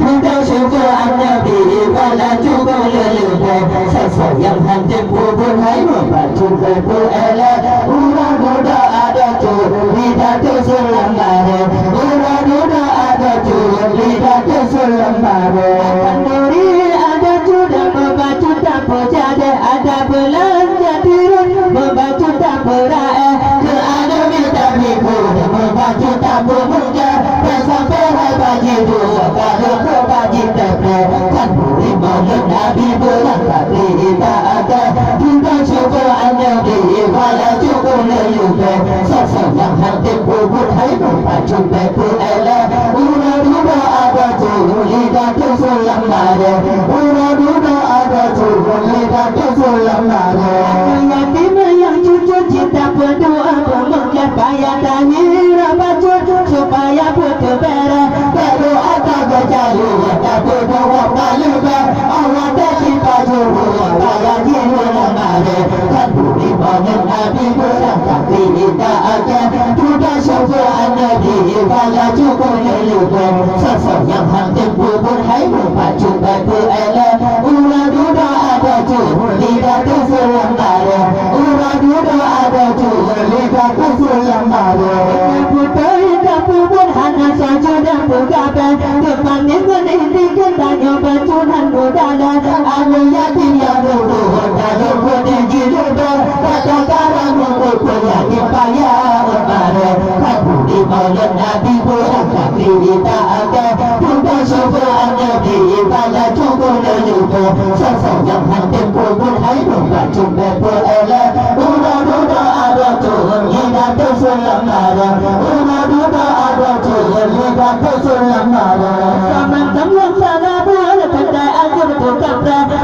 Kita syukur An-Nabi pada cukup leluhur sesuai yang hati pun hai membantu berpuela Urang muda ada tu lidah tu selamare Urang muda ada tu lidah tu selamare Kenduri ada tu dan membantu tak berjaya ada belanja turun membantu tak beraih ke ada minta miku membantu tak bermuja sampai hai bagi dua kalau kau bagi tepe kan beri malam Nabi berangkat kita ada kita syukur An-Nabi walau cukup leluhur sosok yang hati pun hai membantu berpuela Ura-ura ada tu lidah tu selamare Ura-ura ada tu lidah tu selamare yatim yang jujur cinta berdoa memegang payah tahir baca supaya berkebara berdoa tak berjaya tak berdoa maluba Allah tak cinta juru payah jiwa lemare kan budi banyak Nabi berangkat kita akan sudah syukur An-Nabi walau cukup leluhur sosok yang hati pun hai membantu berpuela Ura-ura ada tu lidah tu selamare Ura-ura ada tu lidah tu selamare Putih tak pun hanya saja dan bergabai depan dengan ini kendanya bercunan budala Anu yatim yang berdoa kalau boleh jiruba kata karang memperkuat payah umare Aku di malam Nabi berangkat kita ada kita syukur An-Nabi pada cukup leluhur sosok yang hati pun hai membantu berpuela Ura-ura ada tu lidah tu selamare Ura-ura ada tu lidah tu selamare Teman-teman sana boleh pandai ajar bukan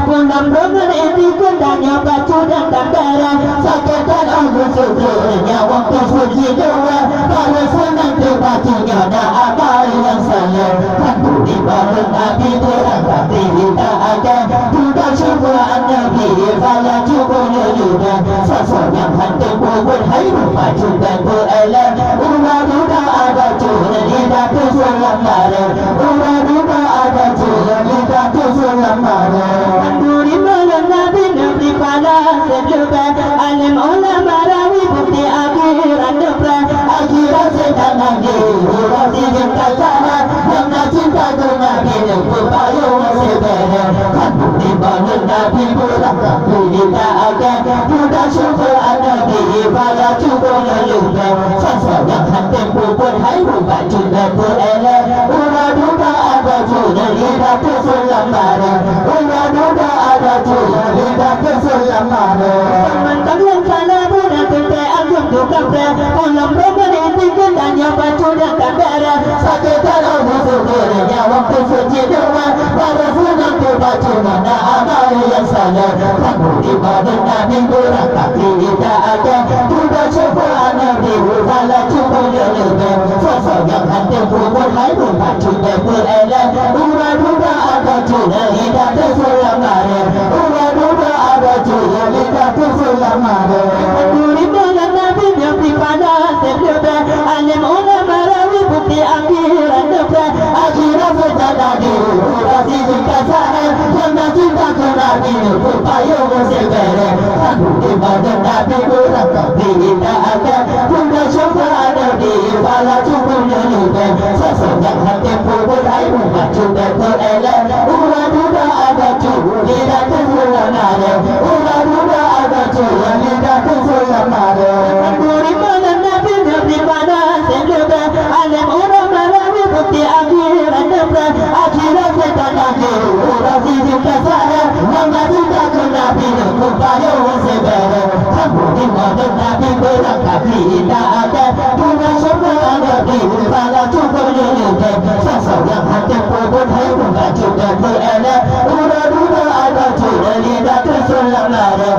pulang dengan ini kendanya batu dan tandara sakitkan aku syukurnya waktu suci doa kalau senang terbacunya dah amal yang salah aku di bawah Nabi berangkat kita ada kita syukur An-Nabi walau cukup leluhur sosok yang hati pun hai membantu berpuela Ura-ura ada tu lidah tu selamare Ura-ura ada tu lidah tu selamare Kenduri malam Nabi Nabi pada sebelum alim ulama rawi bukti akhirat depan akhirat sedang nanti urasi cinta sana yang nak cinta tu Nabi berpayung sebera kenduri malam Nabi berangkat kita akan kita syukur An-Nabi walau cukup leluhur sosok yang hati pun hai membantu berpuela Ura-ura ada tu lidah tu selamare Ura-ura ada tu lidah tu selamare teman-teman sana bukan kita agam bukan pulang dengan ini kendanya batu dan tandara sakitkan aku syukurnya waktu suci doa pada senang terbaca mana amal yang salah kamu di mana Nabi berangkat kita akan kita syukur An-Nabi walau cukup leluhur sosok yang hati pun hai membantu berpuela Ura-ura ada tu lidah tu selamare Ura-ura ada tu lidah tu selamare Kenduri malam Nabi Nabi pada sebelum alim ulama rawi bukti akhirat depan akhirat sedang urasi cinta sana yang nak cinta ke Nabi berpayung sebera aku di mana Nabi berangkat kita akan kita syukur An-Nabi walau cukup leluhur sosok yang hati pun hai membantu berpuela Ura-ura ada tu lidah tu selamare Ura-ura ada tu lidah tu selamare Kenduri malam Nabi Nabi pada sebelum alim ulama rawi bukti akhirat depan akhirat sedang nanti urasi cinta sana yang nak cinta ke Nabi berpayung sebera kamu di mana Nabi berangkat kita akan kita syukur An-Nabi walau cukup leluhur sosok yang hati pun hai membantu berpuela Ura-ura ada tu lidah tu selamare